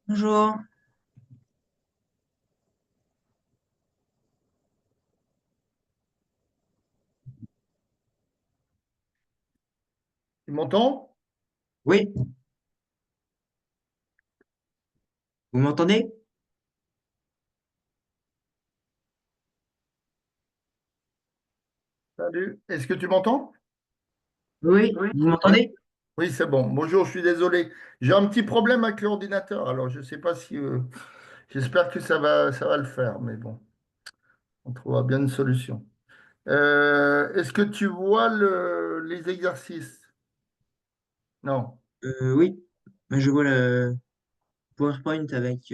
Bonjour. Tu m'entends? Oui, vous m'entendez? Salut. Est-ce que tu m'entends? Oui, Oui. vous Oui. m'entendez? Oui, c'est bon. Bonjour, je suis désolé. J'ai un petit problème avec l'ordinateur. Alors, je ne sais pas si. J'espère que ça va le faire, mais bon, on trouvera bien une solution. Est-ce que tu vois les exercices? Non. Oui, je vois le PowerPoint avec,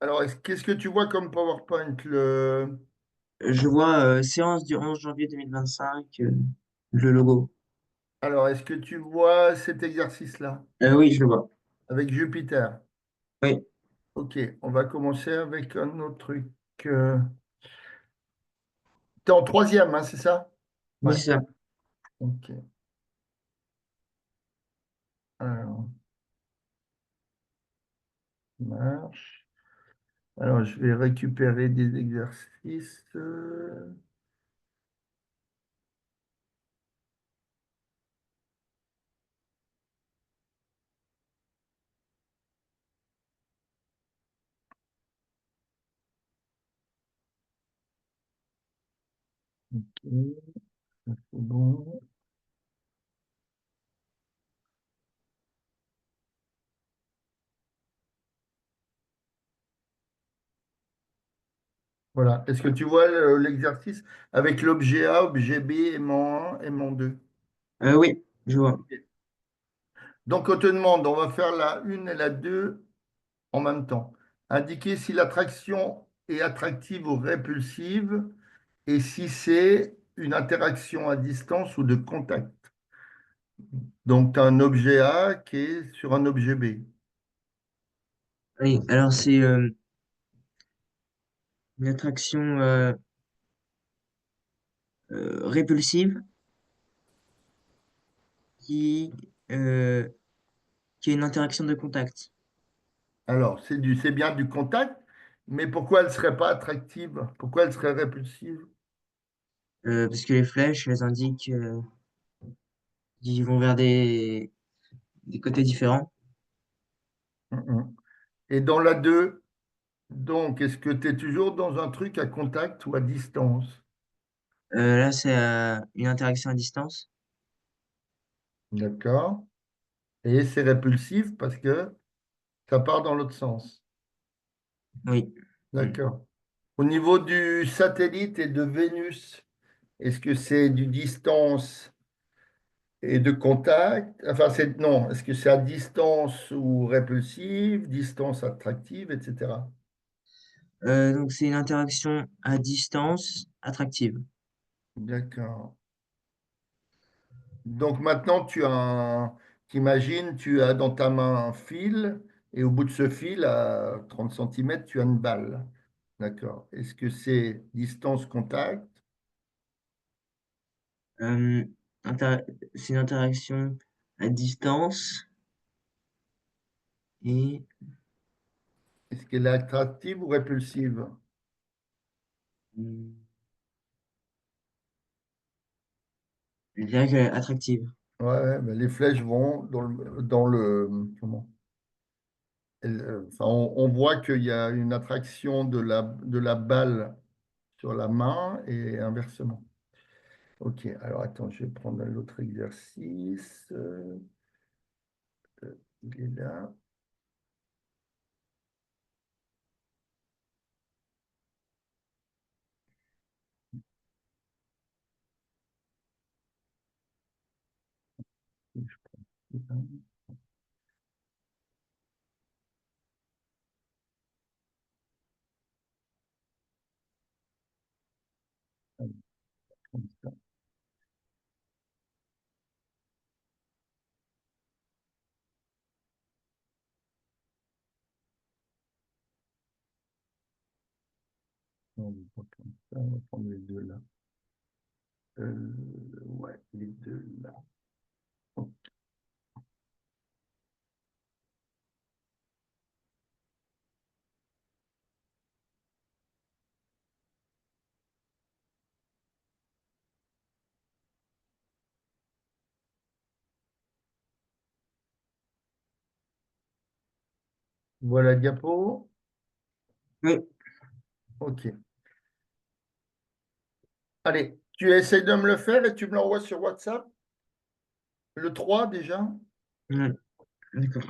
Alors, qu'est-ce que tu vois comme PowerPoint? je vois séance du 11 janvier 2025, le logo. Alors, est-ce que tu vois cet exercice-là Oui, je le vois. avec Jupiter? Oui, Ok, on va commencer avec un autre truc. Euh, T'es en troisième, hein, c'est ça? oui, Ouais. c'est ça. Ok. Alors, ça marche. Alors, je vais récupérer des exercices. Ok, ça, c'est bon. Voilà. Est-ce que tu vois l'exercice avec l'objet A, objet B, aimant 1, aimant 2? Oui, je vois. Donc, on te demande, on va faire la 1 et la 2 en même temps. Indiquer si l'attraction est attractive ou répulsive et si c'est une interaction à distance ou de contact. Donc, tu as un objet A qui est sur un objet B. Oui, alors c'est une attraction répulsive qui, euh, qui est une interaction de contact. Alors, c'est bien du contact, mais pourquoi elle ne serait pas attractive? Pourquoi elle serait répulsive? Parce que les flèches, elles indiquent qu'ils vont vers des côtés différents. Mhm. Et dans la 2, donc, est-ce que tu es toujours dans un truc à contact ou à distance? Là, c'est une interaction à distance. D'accord. Et c'est répulsif parce que ça part dans l'autre sens. Oui. Mm. D'accord. Au niveau du satellite et de Vénus, est-ce que c'est du distance et de contact? Enfin, non. Est-ce que c'est à distance ou répulsive, distance attractive, etc. Donc, c'est une interaction à distance attractive. D'accord. Donc maintenant, t'imagines, tu as dans ta main un fil et au bout de ce fil, à 30 centimètres, tu as une balle. D'accord. Est-ce que c'est distance contact? Euh, inter- c'est une interaction à distance et Est-ce qu'elle est attractive ou répulsive? hum, je dirais qu'elle est attractive. Ouais, ben les flèches vont comment? Enfin, on voit qu'il y a une attraction de la balle sur la main et inversement. Ok, alors attends, je vais prendre l'autre exercice. Il est là. Comme ça. On va comme ça, on va prendre les deux là. Ouais, les deux là. Ok. Voilà la diapo. Oui, OK. Allez, tu essaies de me le faire et tu me l'envoies sur WhatsApp. Le 3 déjà. ouais, d'accord.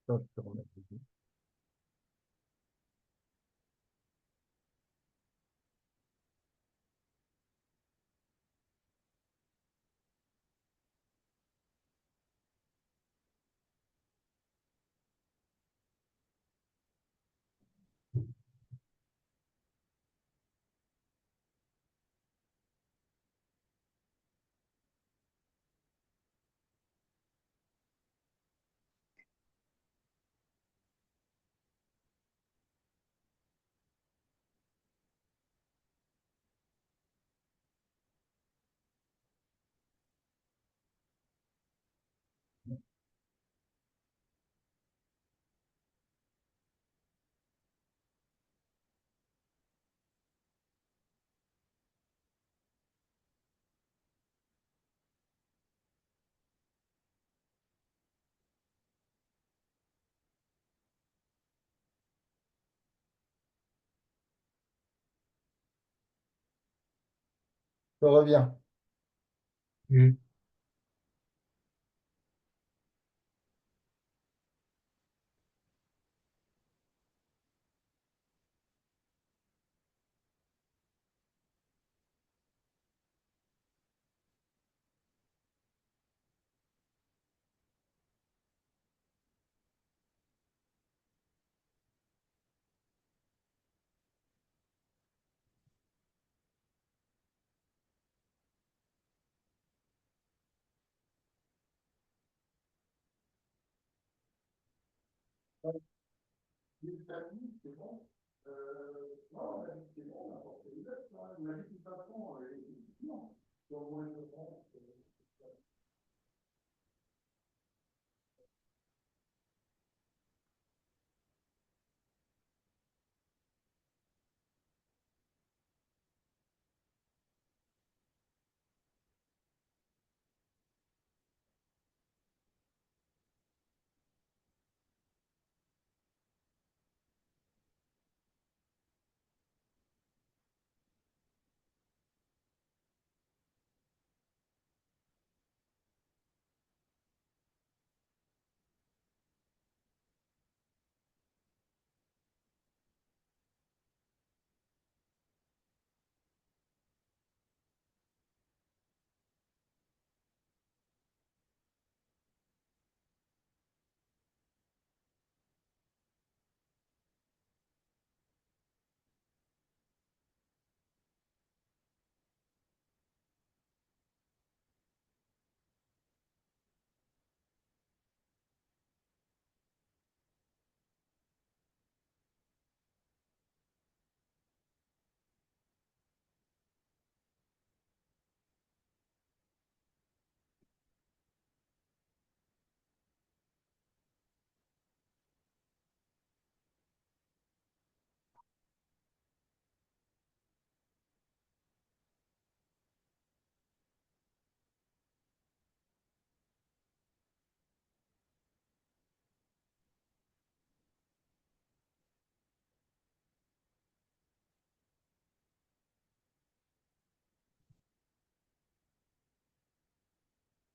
Attends, je te remets. Je reviens. Mhm.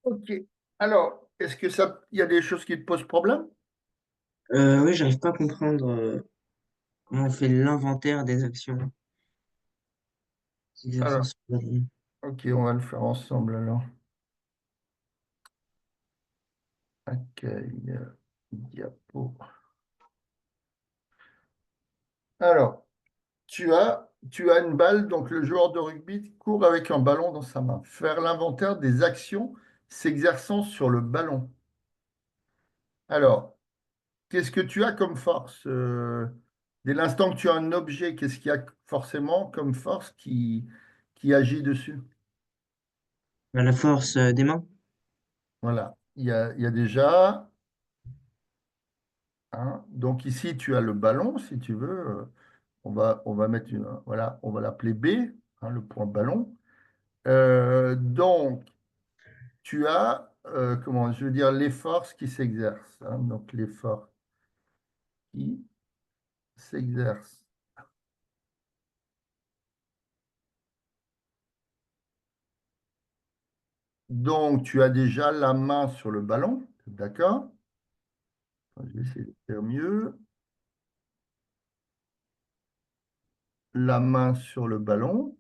Ok. Alors, est-ce que ça, il y a des choses qui te posent problème? Oui, j'arrive pas à comprendre comment on fait l'inventaire des actions s'exerçant Alors, sur la ligne. ok, on va le faire ensemble alors. Accueil, diapo. Alors, tu as une balle, donc le joueur de rugby court avec un ballon dans sa main. Faire l'inventaire des actions s'exerçant sur le ballon. Alors, qu'est-ce que tu as comme force? Dès l'instant que tu as un objet, qu'est-ce qu'il y a forcément comme force qui agit dessus? La force des mains. Voilà. Il y a déjà, hein, donc ici, tu as le ballon, si tu veux. On va mettre voilà, on va l'appeler B, hein, le point ballon. Donc, tu as, comment, je veux dire, les forces qui s'exercent, hein, donc les forces qui s'exercent. Donc, tu as déjà la main sur le ballon, d'accord? Je vais essayer de faire mieux. La main sur le ballon.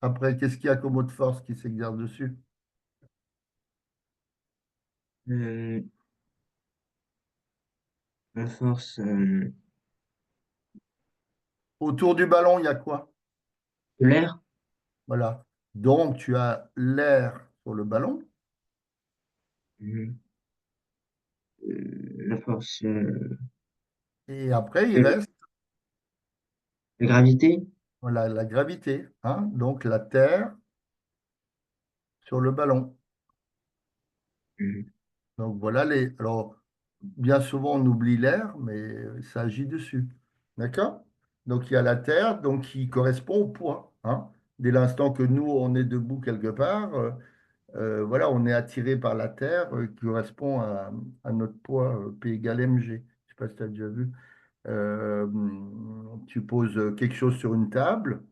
Après, qu'est-ce qu'il y a comme autre force qui s'exerce dessus? Euh, la force Autour du ballon, il y a quoi? de l'air. Voilà. Donc, tu as l'air sur le ballon. Mhm. La force Et après, il de reste la gravité. voilà, la gravité, hein, donc la terre sur le ballon. Mhm. Donc voilà les. Alors, bien souvent, on oublie l'air, mais ça agit dessus. D'accord? Donc il y a la terre, donc qui correspond au poids, hein. Dès l'instant que nous, on est debout quelque part, voilà, on est attiré par la terre qui correspond à notre poids P égale mg. Je ne sais pas si tu as déjà vu. Euh, tu poses quelque chose sur une table,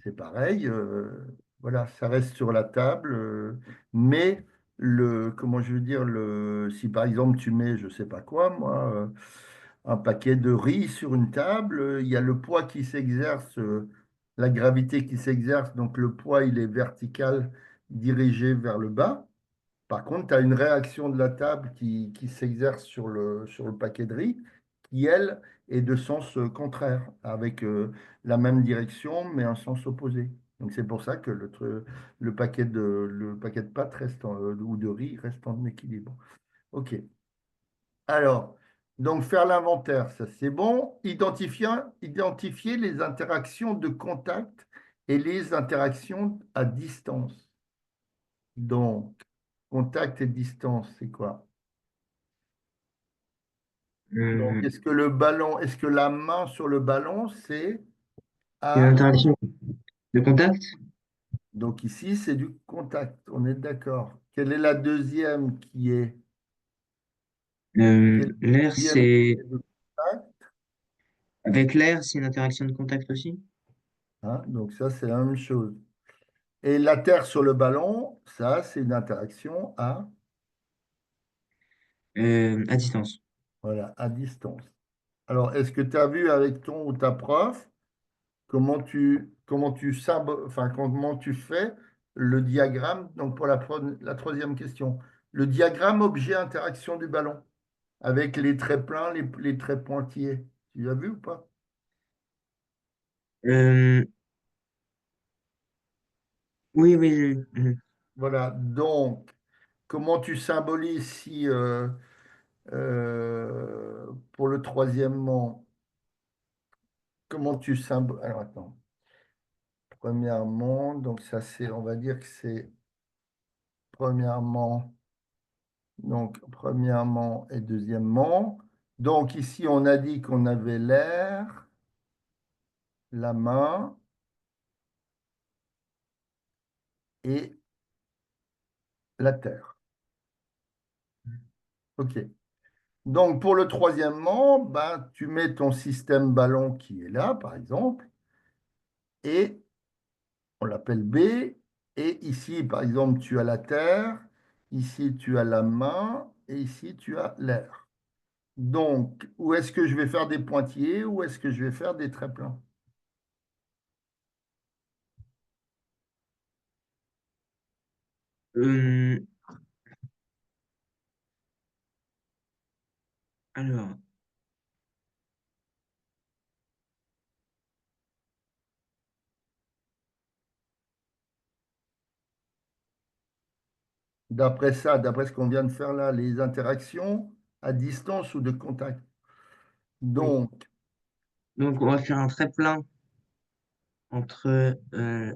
c'est pareil. Voilà, ça reste sur la table, mais comment je veux dire, si par exemple tu mets, je sais pas quoi, moi, un paquet de riz sur une table, il y a le poids qui s'exerce, la gravité qui s'exerce, donc le poids il est vertical dirigé vers le bas. Par contre, tu as une réaction de la table qui s'exerce sur le paquet de riz, qui, elle, est de sens contraire, avec la même direction, mais un sens opposé. Donc, c'est pour ça que le paquet de pâtes reste ou de riz reste en équilibre. OK. Alors, donc, faire l'inventaire, ça c'est bon. Identifier les interactions de contact et les interactions à distance. Donc, contact et distance, c'est quoi? Donc, Euh, est-ce que la main sur le ballon, c'est une à... interaction de contact. Donc ici, c'est du contact, on est d'accord. Quelle est la deuxième qui est... Quelle est L'air, la deuxième qui c'est est de contact? avec l'air, c'est une interaction de contact aussi. Hein, donc ça, c'est la même chose. Et la terre sur le ballon, ça, c'est une interaction À distance. voilà, à distance. Alors, est-ce que tu as vu avec ton ou ta prof comment tu fais le diagramme, donc pour la troisième question, le diagramme objet-interaction du ballon, avec les traits pleins, les traits pointillés. Tu l'as vu ou pas? Euh, oui, oui, Voilà, donc, comment tu symbolises si, pour le troisièmement, comment tu symbolises... Alors, attends. Premièrement, donc ça c'est, on va dire que c'est premièrement... Donc, premièrement et deuxièmement. Donc, ici, on a dit qu'on avait l'air, la main et la terre. OK. Donc, pour le troisièmement, ben, tu mets ton système ballon qui est là, par exemple, et on l'appelle B. Et ici, par exemple, tu as la terre, ici, tu as la main, et ici, tu as l'air. Donc, où est-ce que je vais faire des pointillés, ou est-ce que je vais faire des traits pleins? euh, alors, D'après ça, d'après ce qu'on vient de faire là, les interactions à distance ou de contact. oui. Donc, Donc, on va faire un trait plein entre euh,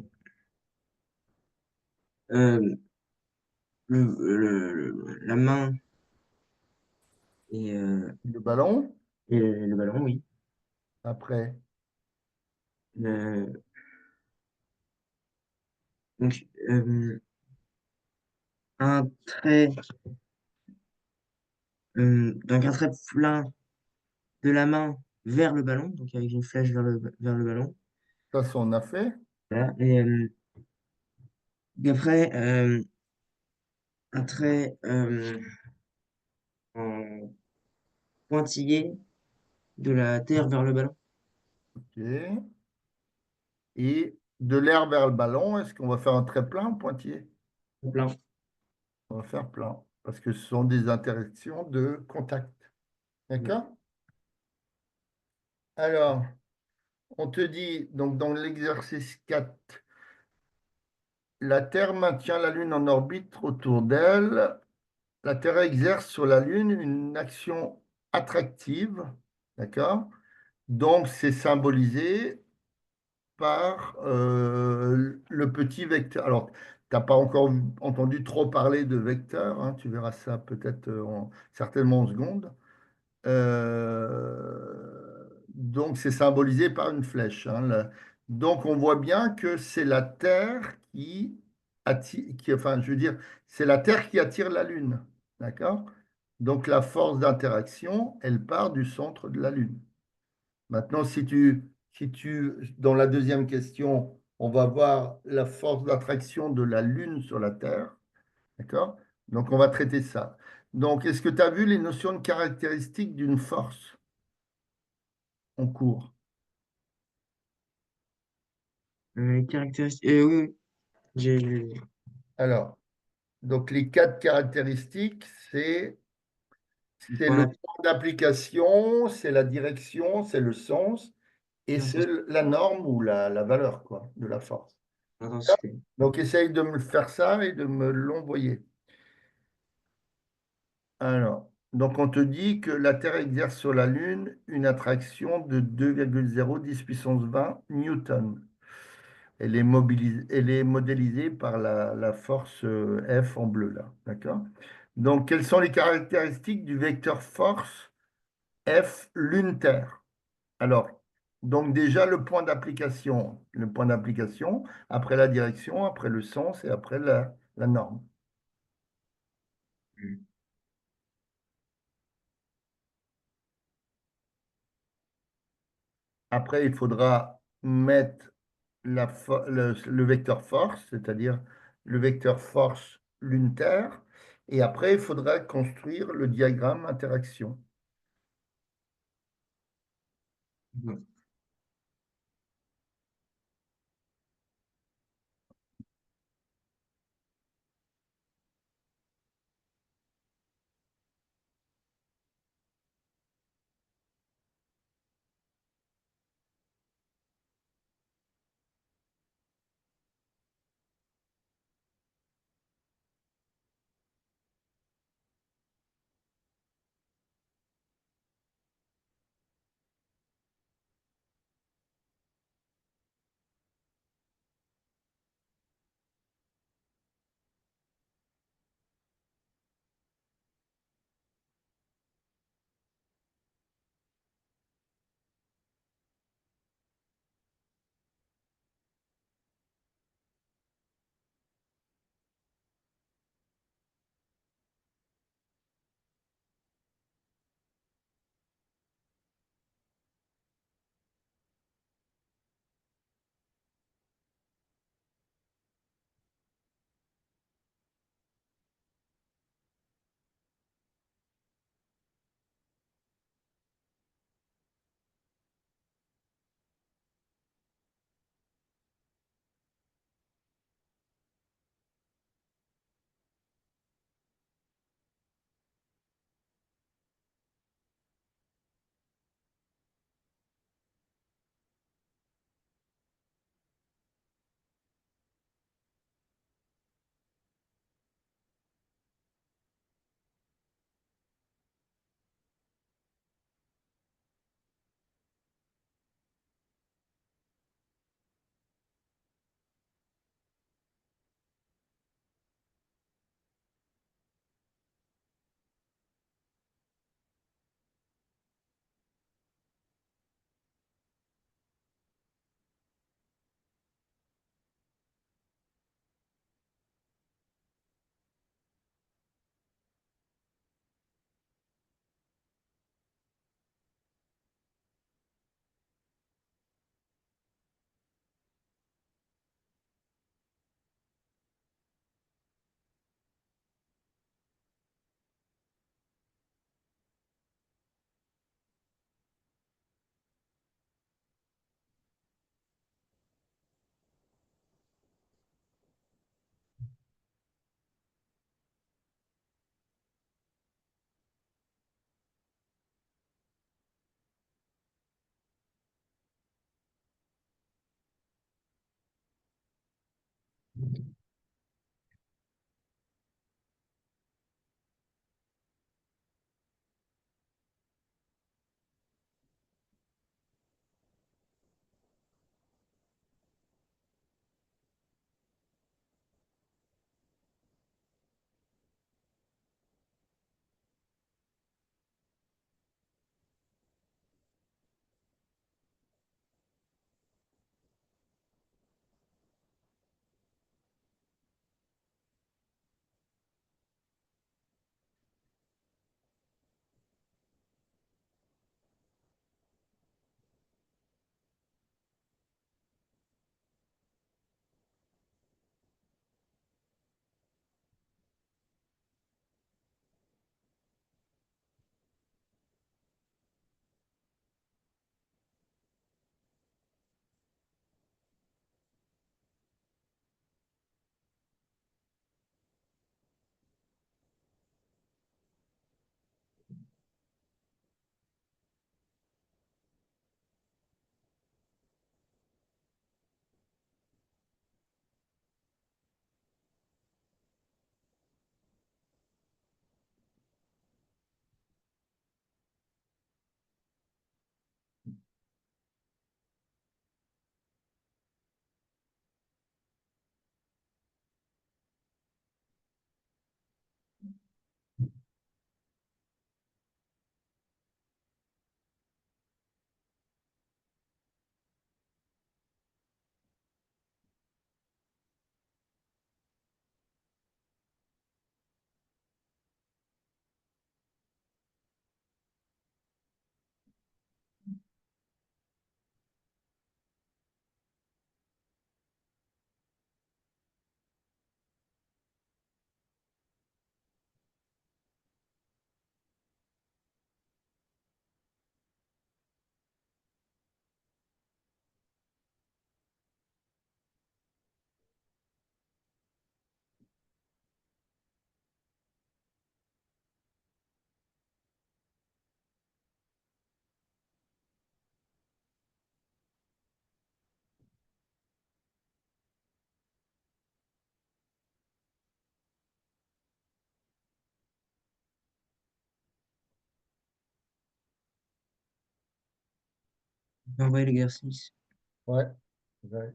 la main et, le ballon, et le ballon, oui. après, Euh, donc, un trait, donc un trait plein de la main vers le ballon, donc avec une flèche vers le ballon. ça, c'est on a fait. Voilà. Et après, un trait en pointillé de la terre vers le ballon. OK. Et de l'air vers le ballon, est-ce qu'on va faire un trait plein ou pointillé? Plein. On va faire plein, parce que ce sont des interactions de contact. D'accord? Alors, on te dit, donc dans l'exercice 4, la Terre maintient la Lune en orbite autour d'elle. La Terre exerce sur la Lune une action attractive, d'accord? Donc, c'est symbolisé par le petit vecteur. Alors, tu n'as pas encore entendu trop parler de vecteur, hein, tu verras ça peut-être certainement en seconde. Donc, c'est symbolisé par une flèche, hein. Donc, on voit bien que c'est la Terre qui attire, enfin, je veux dire, c'est la Terre qui attire la Lune, d'accord? Donc, la force d'interaction, elle part du centre de la Lune. Maintenant, dans la deuxième question, on va voir la force d'attraction de la Lune sur la Terre. D'accord? Donc, on va traiter ça. Donc, est-ce que tu as vu les notions de caractéristiques d'une force en cours? Les caractéristiques. Oui, oui, j'ai Alors, donc les quatre caractéristiques, le c'est point le point d'application, c'est la direction, c'est le sens et c'est d'application. la norme ou la valeur quoi, de la force. L'intensité. Donc, essaye de me faire ça et de me l'envoyer. Alors, donc on te dit que la Terre exerce sur la Lune une attraction de 2,010 puissance 20 newtons. Elle est modélisée par la force F en bleu, là. D'accord? Donc, quelles sont les caractéristiques du vecteur force F Lune-Terre? Alors, donc déjà le point d'application. Le point d'application, après la direction, après le sens et après la norme. Mm. Après, il faudra mettre le vecteur force, c'est-à-dire le vecteur force Lune-Terre. Et après, il faudra construire le diagramme interaction. Ouais. On peut envoyer l'exercice. Ouais. Ouais.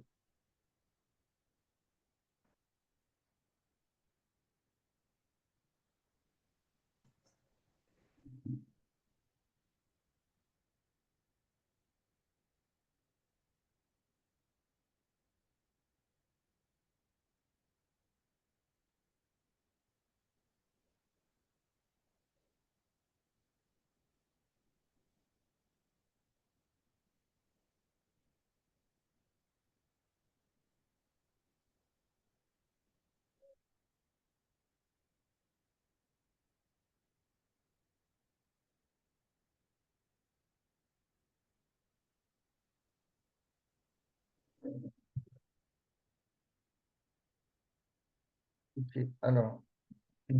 Ok. Alors, je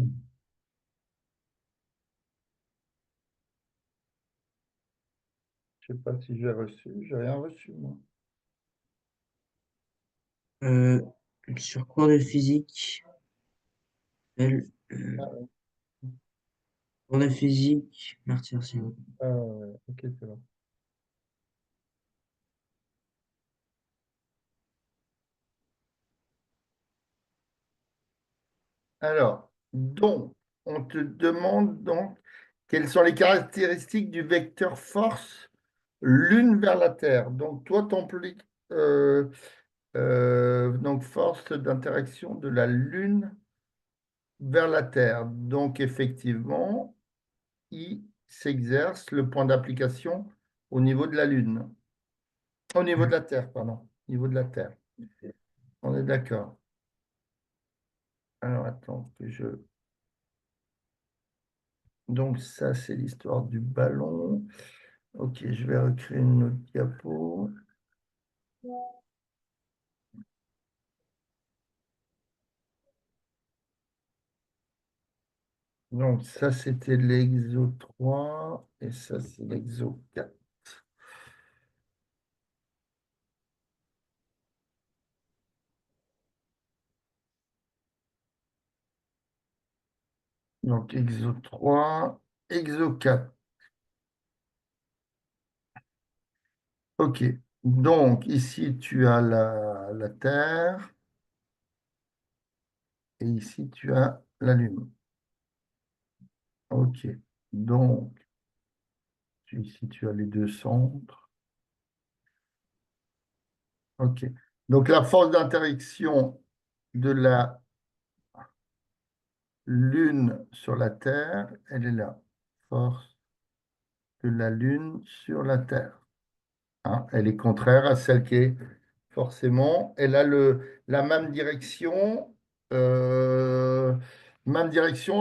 sais pas si j'ai reçu. J'ai rien reçu, moi. Euh, sur cours de physique, Ah, ouais. cours de physique, Martyr Simon. Ah, ouais. Ok, c'est bon. Alors, donc, on te demande donc quelles sont les caractéristiques du vecteur force l'une vers la Terre. Donc, toi, t'emploies euh, donc force d'interaction de la Lune vers la Terre. Donc, effectivement, I s'exerce le point d'application au niveau de la Lune. Au niveau de la Terre, pardon. Au niveau de la Terre. On est d'accord. Alors, attends que je... Donc, ça, c'est l'histoire du ballon. Ok, je vais recréer une autre diapo. Donc, ça, c'était l'exo 3 et ça, c'est l'exo 4. Donc, exo 3, exo 4. Ok. Donc, ici, tu as la Terre et ici, tu as la Lune. Ok. Donc, ici, tu as les deux centres. Ok. Donc, la force d'interaction de la Lune sur la Terre, elle est là. Force de la Lune sur la Terre. Hein, elle est contraire à celle qui est forcément. Elle a la même direction,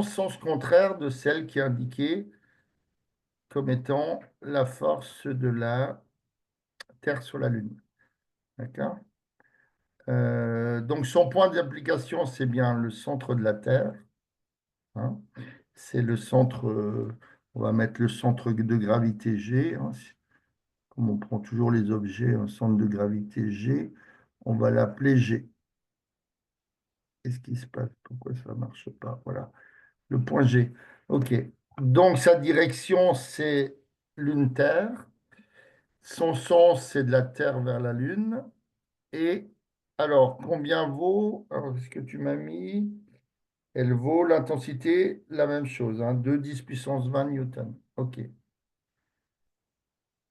sens contraire de celle qui est indiquée comme étant la force de la Terre sur la Lune. D'accord? Donc son point d'application, c'est bien le centre de la Terre. Hein. C'est le centre, on va mettre le centre de gravité G. Hein. Comme on prend toujours les objets en centre de gravité G, on va l'appeler G. Qu'est-ce qui se passe? Pourquoi ça ne marche pas? Voilà, le point G. OK. Donc, sa direction, c'est Lune-Terre. Son sens, c'est de la Terre vers la Lune. Et alors, combien vaut? Alors, ce que tu m'as mis, elle vaut l'intensité, la même chose, hein, 2 10 puissance 20 newtons. OK.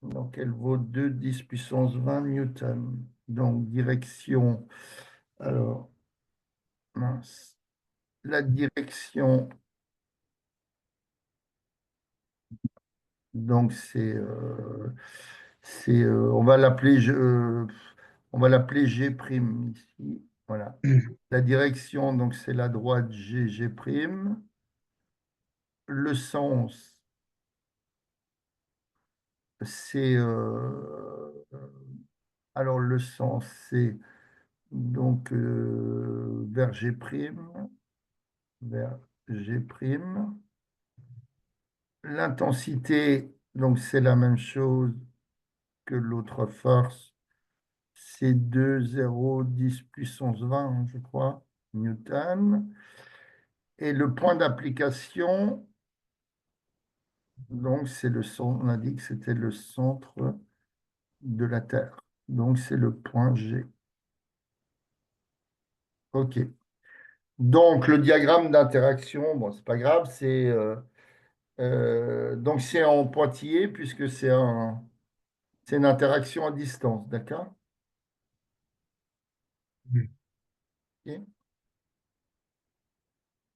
Donc, elle vaut 2 10 puissance 20 newtons. Donc, direction. Alors, mince. La direction, donc on va l'appeler G' ici. Voilà. La direction, donc c'est la droite G, G'. Le sens, c'est alors le sens, c'est donc vers G', vers G'. L'intensité, donc c'est la même chose que l'autre force, c'est 2, 0, 10 puissance 20, hein, je crois, newton. Et le point d'application, donc c'est le centre, on a dit que c'était le centre de la Terre. Donc, c'est le point G. OK. Donc, le diagramme d'interaction, bon, c'est pas grave, donc c'est en pointillé puisque c'est une interaction à distance, d'accord? Mhm. Ok.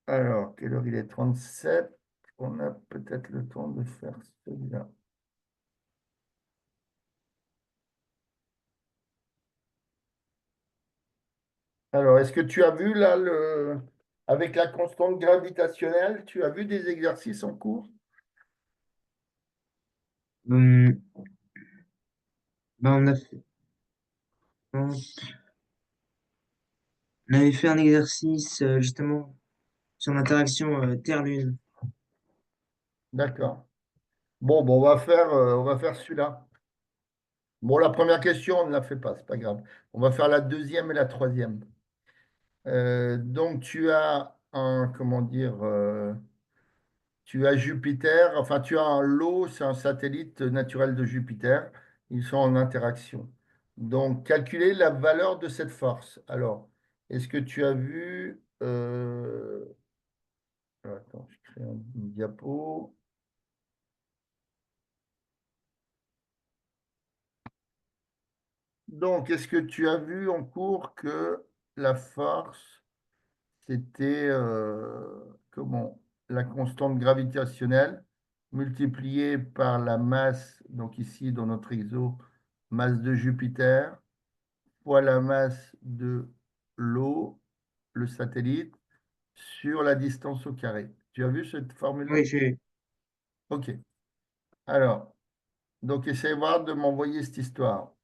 Alors, quelle heure il est? 37. On a peut-être le temps de faire celui-là. Alors, est-ce que tu as vu là, avec la constante gravitationnelle, tu as vu des exercices en cours? Hum, on a fait, on avait fait un exercice justement sur l'interaction Terre-Lune. D'accord. Bon, on va faire celui-là. Bon, la première question, on ne la fait pas, c'est pas grave. On va faire la deuxième et la troisième. Donc, tu as comment dire, tu as Jupiter, enfin, tu as un lot, c'est un satellite naturel de Jupiter. Ils sont en interaction. Donc, calculer la valeur de cette force. Alors, est-ce que tu as vu... attends, je crée une diapo. Donc, est-ce que tu as vu en cours que la force, c'était comment? La constante gravitationnelle multipliée par la masse, donc ici dans notre exo, masse de Jupiter, fois la masse de l'eau, le satellite, sur la distance au carré. Tu as vu cette Oui, formule-là? j'ai. OK. Alors, donc essaye voir de m'envoyer cette histoire.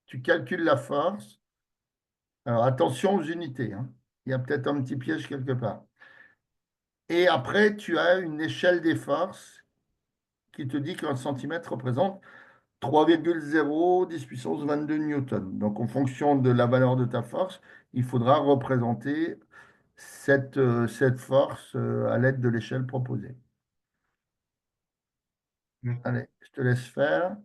Tu calcules la force. Alors, attention aux unités, hein. Il y a peut-être un petit piège quelque part. Et après, tu as une échelle des forces qui te dit qu'un centimètre représente 3,0 10 puissance 22 newtons. Donc, en fonction de la valeur de ta force, il faudra représenter cette force à l'aide de l'échelle proposée. Allez, je te laisse faire.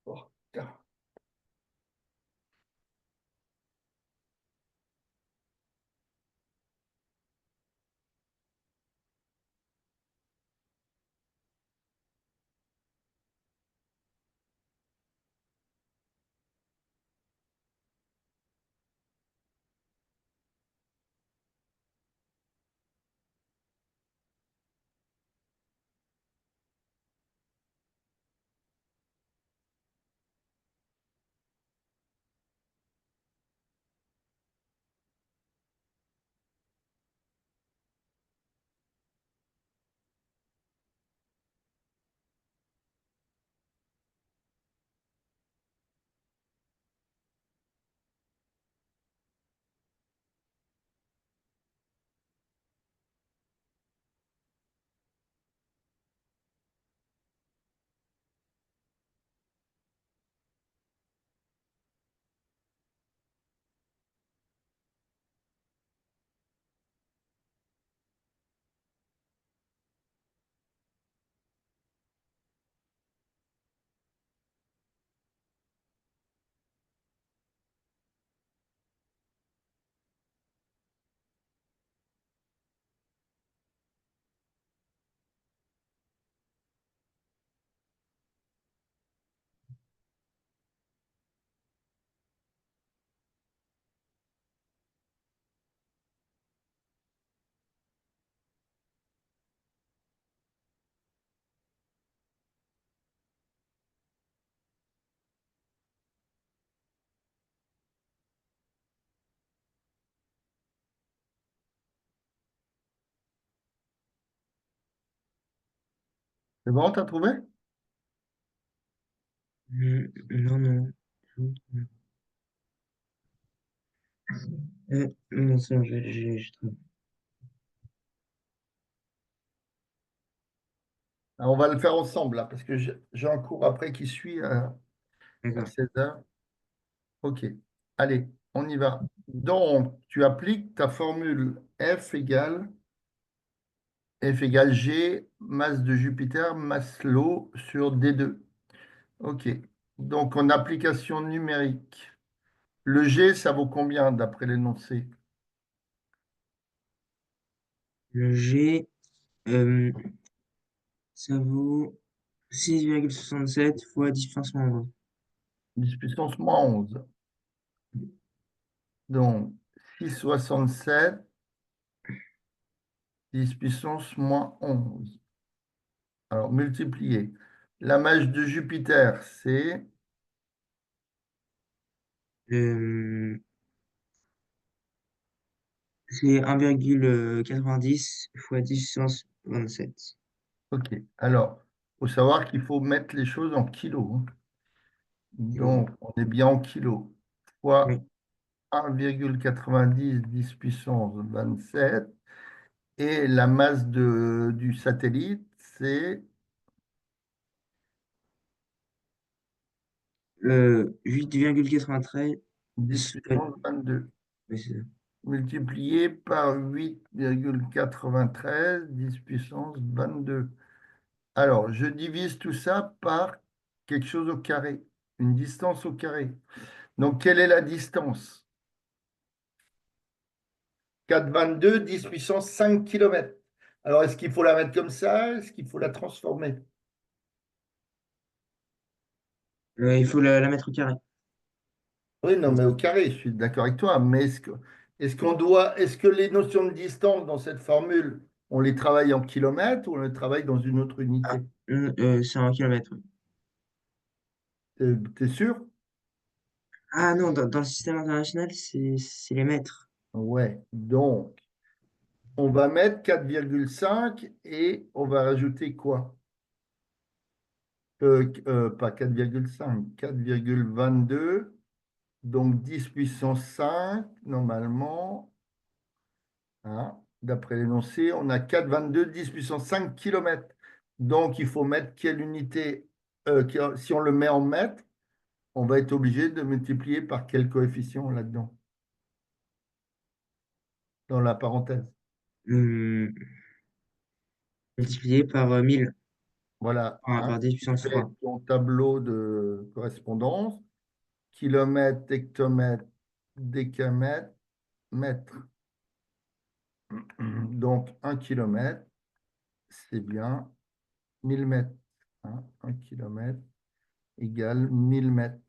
Oh, putain. C'est bon, t'as trouvé? Non, non. Non, c'est bon, j'ai trouvé. Alors, on va le faire ensemble, là, parce que j'ai un cours après qui suit à D'accord. 16 heures. OK. Allez, on y va. Donc, tu appliques ta formule F égale G, masse de Jupiter, masse l'eau sur D2. OK. Donc, en application numérique, le G, ça vaut combien d'après l'énoncé? Le G, euh, ça vaut 6,67 fois 10 puissance moins 11. 10 puissance moins 11. Donc, 6,67, 10 puissance moins 11. Alors, multiplier. La masse de Jupiter, c'est Euh, c'est 1,90 fois 10 puissance 27. OK. Alors, il faut savoir qu'il faut mettre les choses en kilos, hein. Kilo. Donc, on est bien en kilos. Fois Oui. 1,90 10 puissance 27. Et la masse du satellite, c'est 8,93. 10 puissance 22. Oui, c'est ça. Multiplié par 8,93, 10 puissance 22. Alors, je divise tout ça par quelque chose au carré, une distance au carré. Donc, quelle est la distance? 4,22, 10 puissance 5 km. Alors, est-ce qu'il faut la mettre comme ça? Est-ce qu'il faut la transformer? Il faut la mettre au carré. Oui, non, mais au carré, je suis d'accord avec toi. Mais est-ce que les notions de distance dans cette formule, on les travaille en kilomètres ou on les travaille dans une autre Ah, unité? c'est en kilomètres. Oui. T'es sûr? Ah non, dans le système international, c'est les mètres. Ouais. Donc, on va mettre 4,5 et on va rajouter quoi? Pas 4,5, 4,22. Donc 10 puissance 5, normalement, hein, d'après l'énoncé, on a 4,22, 10 puissance 5 km. Donc il faut mettre quelle unité? Si on le met en mètres, on va être obligé de multiplier par quel coefficient là-dedans, dans la parenthèse. Hum, multiplié par 1000, Voilà, hein. par 10 puissance 3. mon tableau de correspondance. Kilomètre, hectomètre, décamètre, mètre. Donc, 1 kilomètre, c'est bien 1000 mètres. Hein, 1 kilomètre égale 1000 mètres.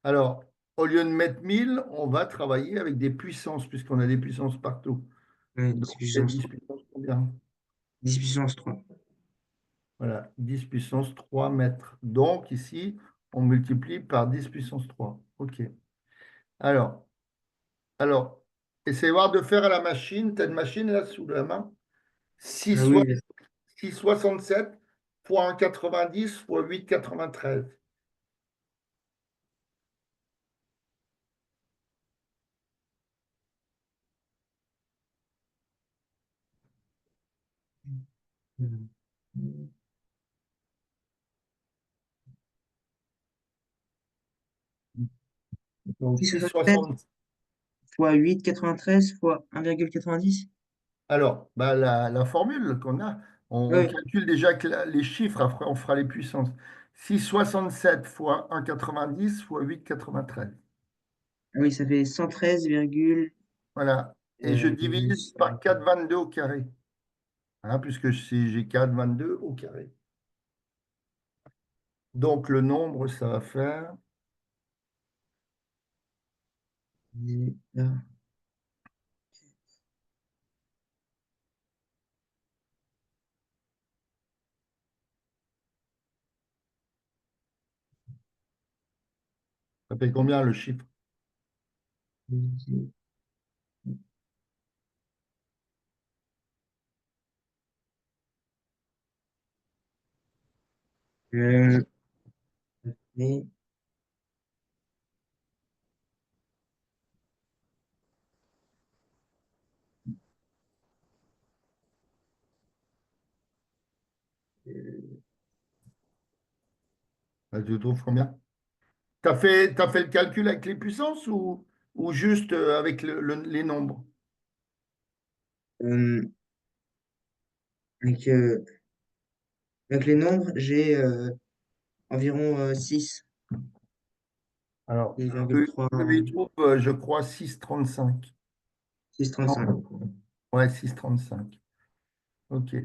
Alors, au lieu de mettre 1000, on va travailler avec des puissances, puisqu'on a des puissances partout. Ouais, Donc, 10 c'est puissance 10 3. puissance combien? 10 puissance 3. Voilà, 10 puissance 3 mètres. Donc, ici, on multiplie par 10 puissance 3. OK. Alors, alors, essayez voir de faire à la machine. Tu as une machine là sous la main? Ah 6, oui, 6,67 fois 1,90 fois 8,93. Donc, 6,67 6,67. fois 8,93 fois 1,90. Alors, bah, la formule qu'on a, on Oui, calcule déjà que les chiffres, après on fera les puissances. 6,67 fois 1,90 fois 8,93. ah oui, ça fait 113,5. Voilà. Et je divise par 4,22 au carré. Hein, puisque j'ai 4,22 au carré. Donc, le nombre, ça va faire. Ça fait combien le chiffre? Euh, mais, Bah, tu trouves combien? T'as fait le calcul avec les puissances ou juste avec les nombres? euh, avec, euh, avec les nombres, j'ai environ 6, Alors, eux, 6,3, eux, ils trouvent, je crois, 6,35. Non, 6,35. ouais, 6,35. OK.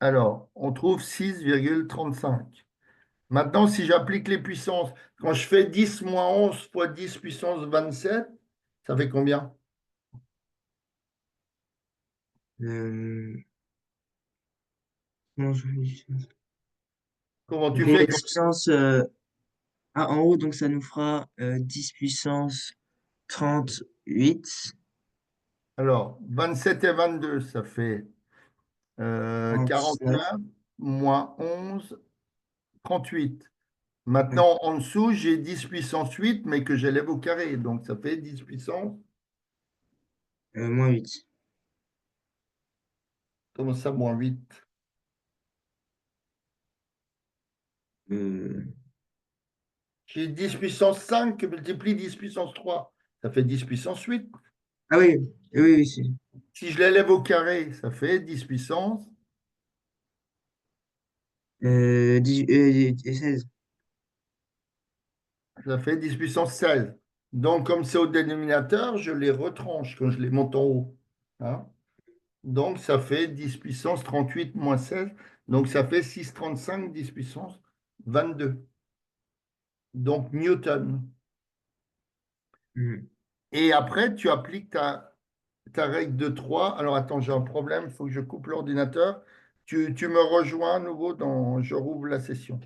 Alors, on trouve 6,35. Maintenant, si j'applique les puissances, quand je fais 10 moins 11 fois 10 puissance 27, ça fait combien? Euh, non, Comment donc tu les fais? 10 puissance en haut, donc ça nous fera 10 puissance 38, Alors, 27 et 22, ça fait 39. 49 moins 11, 38. Maintenant, en dessous, j'ai 10 puissance 8, mais que j'élève au carré. Donc, ça fait 10 puissance. Moins 8. Comment ça, moins 8? Euh, J'ai 10 puissance 5 que multiplie 10 puissance 3. Ça fait 10 puissance 8. ah oui, oui, oui, c'est Si je l'élève au carré, ça fait 10 puissance. 16. Ça fait 10 puissance 16. Donc, comme c'est au dénominateur, je les retranche quand je les monte en haut. Hein. Donc, ça fait 10 puissance 38 moins 16. Donc, ça fait 6,35 10 puissance 22. Donc, Newton. Hmm. Et après, tu appliques ta règle de 3. Alors, attends, j'ai un problème. Il faut que je coupe l'ordinateur. Tu me rejoins à nouveau dans. Je rouvre la session.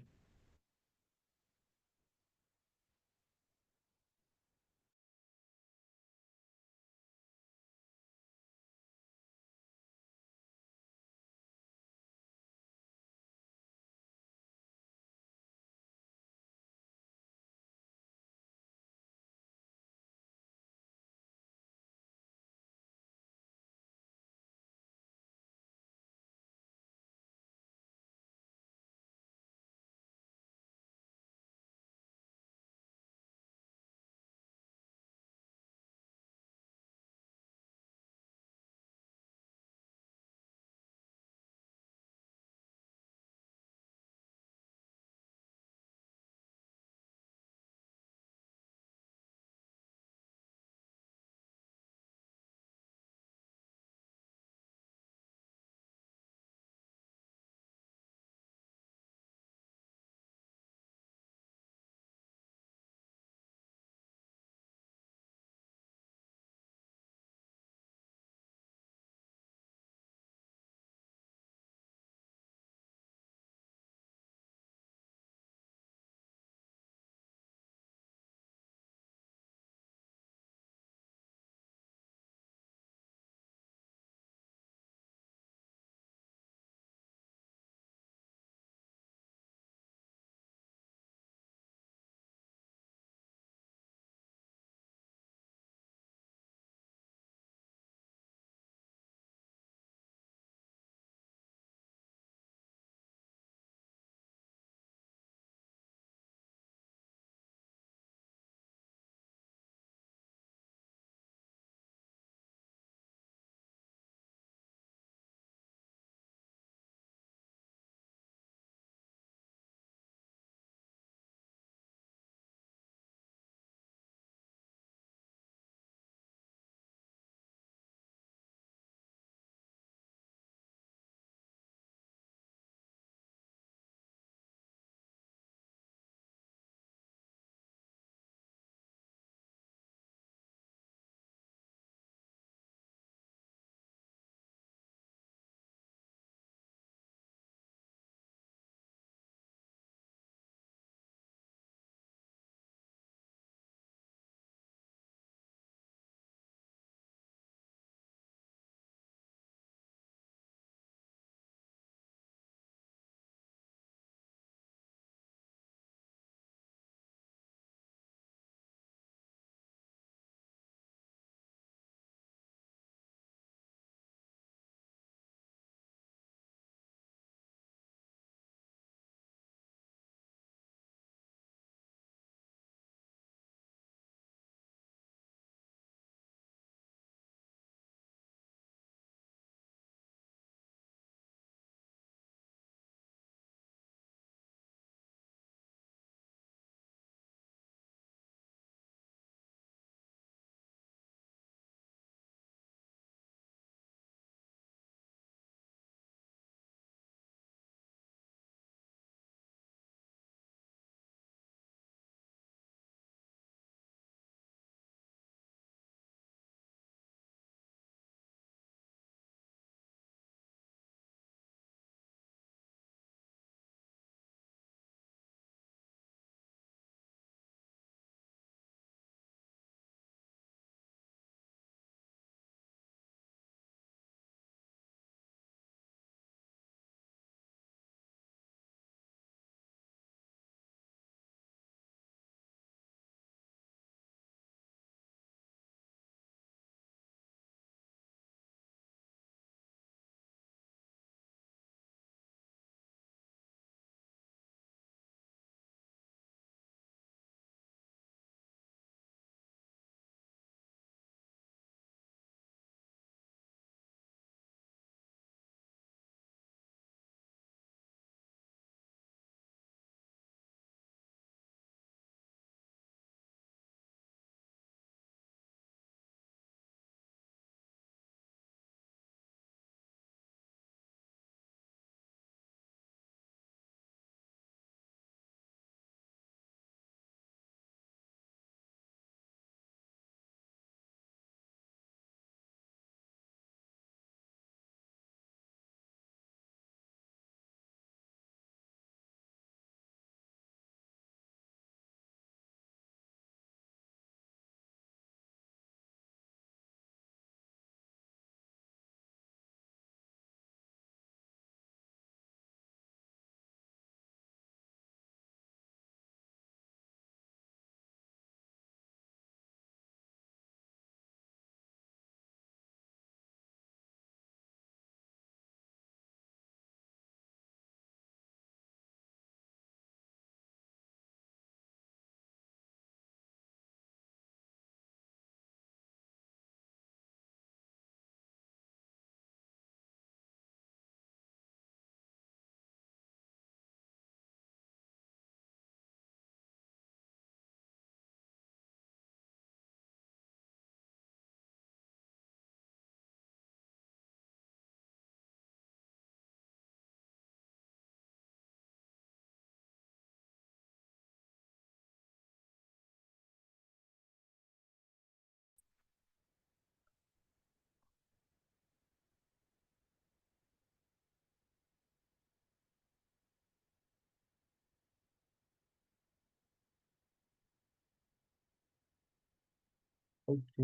Ok,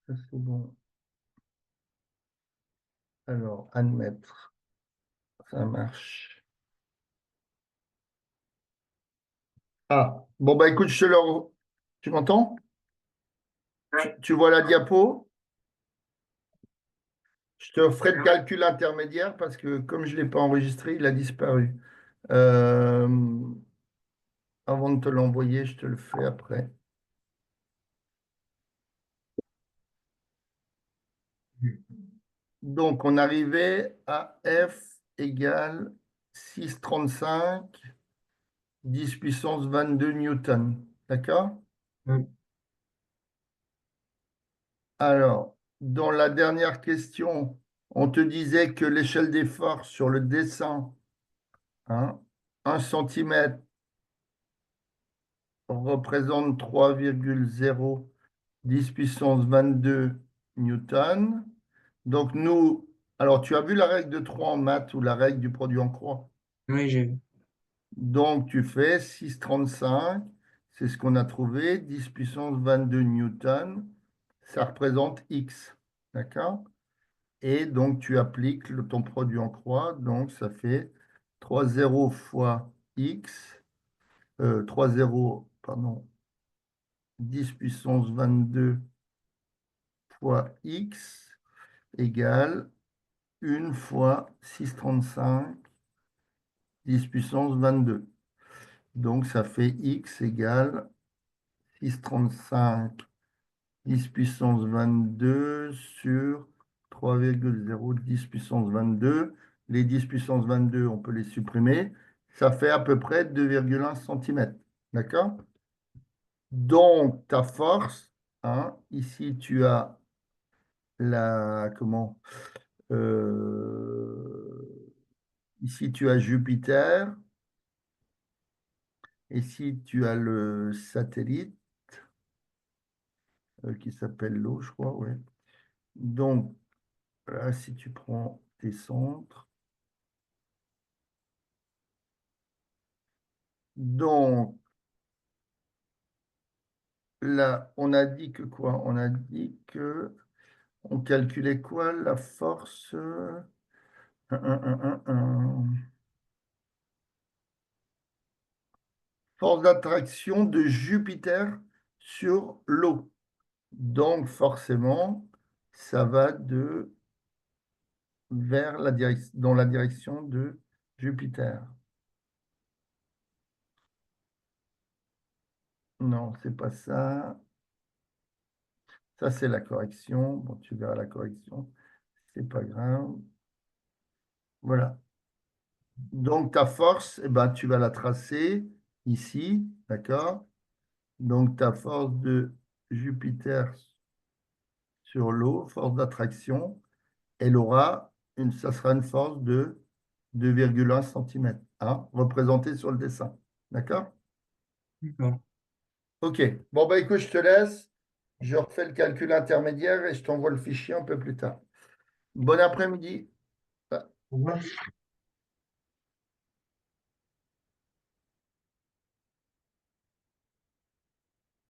ça c'est bon. Alors, admettre, ça marche. Ah, bon, bah écoute, je te le... Tu m'entends? Tu vois la diapo? Je te ferai le calcul intermédiaire parce que comme je ne l'ai pas enregistré, il a disparu. Euh, Avant de te l'envoyer, je te le fais après. Donc, on arrivait à F égale 6,35, 10 puissance 22 newtons. D'accord? Mm. Alors, dans la dernière question, on te disait que l'échelle des forces sur le dessin, hein, 1 cm représente 3,010 puissance 22 newtons. Donc, nous, alors tu as vu la règle de 3 en maths ou la règle du produit en croix. Oui, j'ai vu. Donc, tu fais 6,35, c'est ce qu'on a trouvé, 10 puissance 22 newtons, ça représente X. D'accord? Et donc, tu appliques ton produit en croix, donc ça fait 3 zéros fois X, 3 zéros, pardon, 10 puissance 22 fois X égale 1 fois 6,35, 10 puissance 22. Donc, ça fait X égale 6,35, 10 puissance 22 sur 3,010 puissance 22. Les 10 puissance 22, on peut les supprimer. Ça fait à peu près 2,1 cm. D'accord? Donc, ta force, hein, ici, tu as la, comment, ici, tu as Jupiter. Ici, tu as le satellite qui s'appelle l'eau, je crois, ouais. Donc, là, si tu prends tes centres, donc là, on a dit que quoi? On a dit que on calculait quoi? La force. Force d'attraction de Jupiter sur l'eau. Donc, forcément, ça va vers dans la direction de Jupiter. Non, c'est pas ça. Ça, c'est la correction. Bon, tu verras la correction. C'est pas grave. Voilà. Donc, ta force, eh ben, tu vas la tracer ici. D'accord? Donc, ta force de Jupiter sur l'eau, force d'attraction, elle aura ça sera une force de 2,1 cm, hein, représentée sur le dessin. D'accord? D'accord. OK. Bon, bah écoute, je te laisse. Je refais le calcul intermédiaire et je t'envoie le fichier un peu plus tard. Bon après-midi. Au revoir.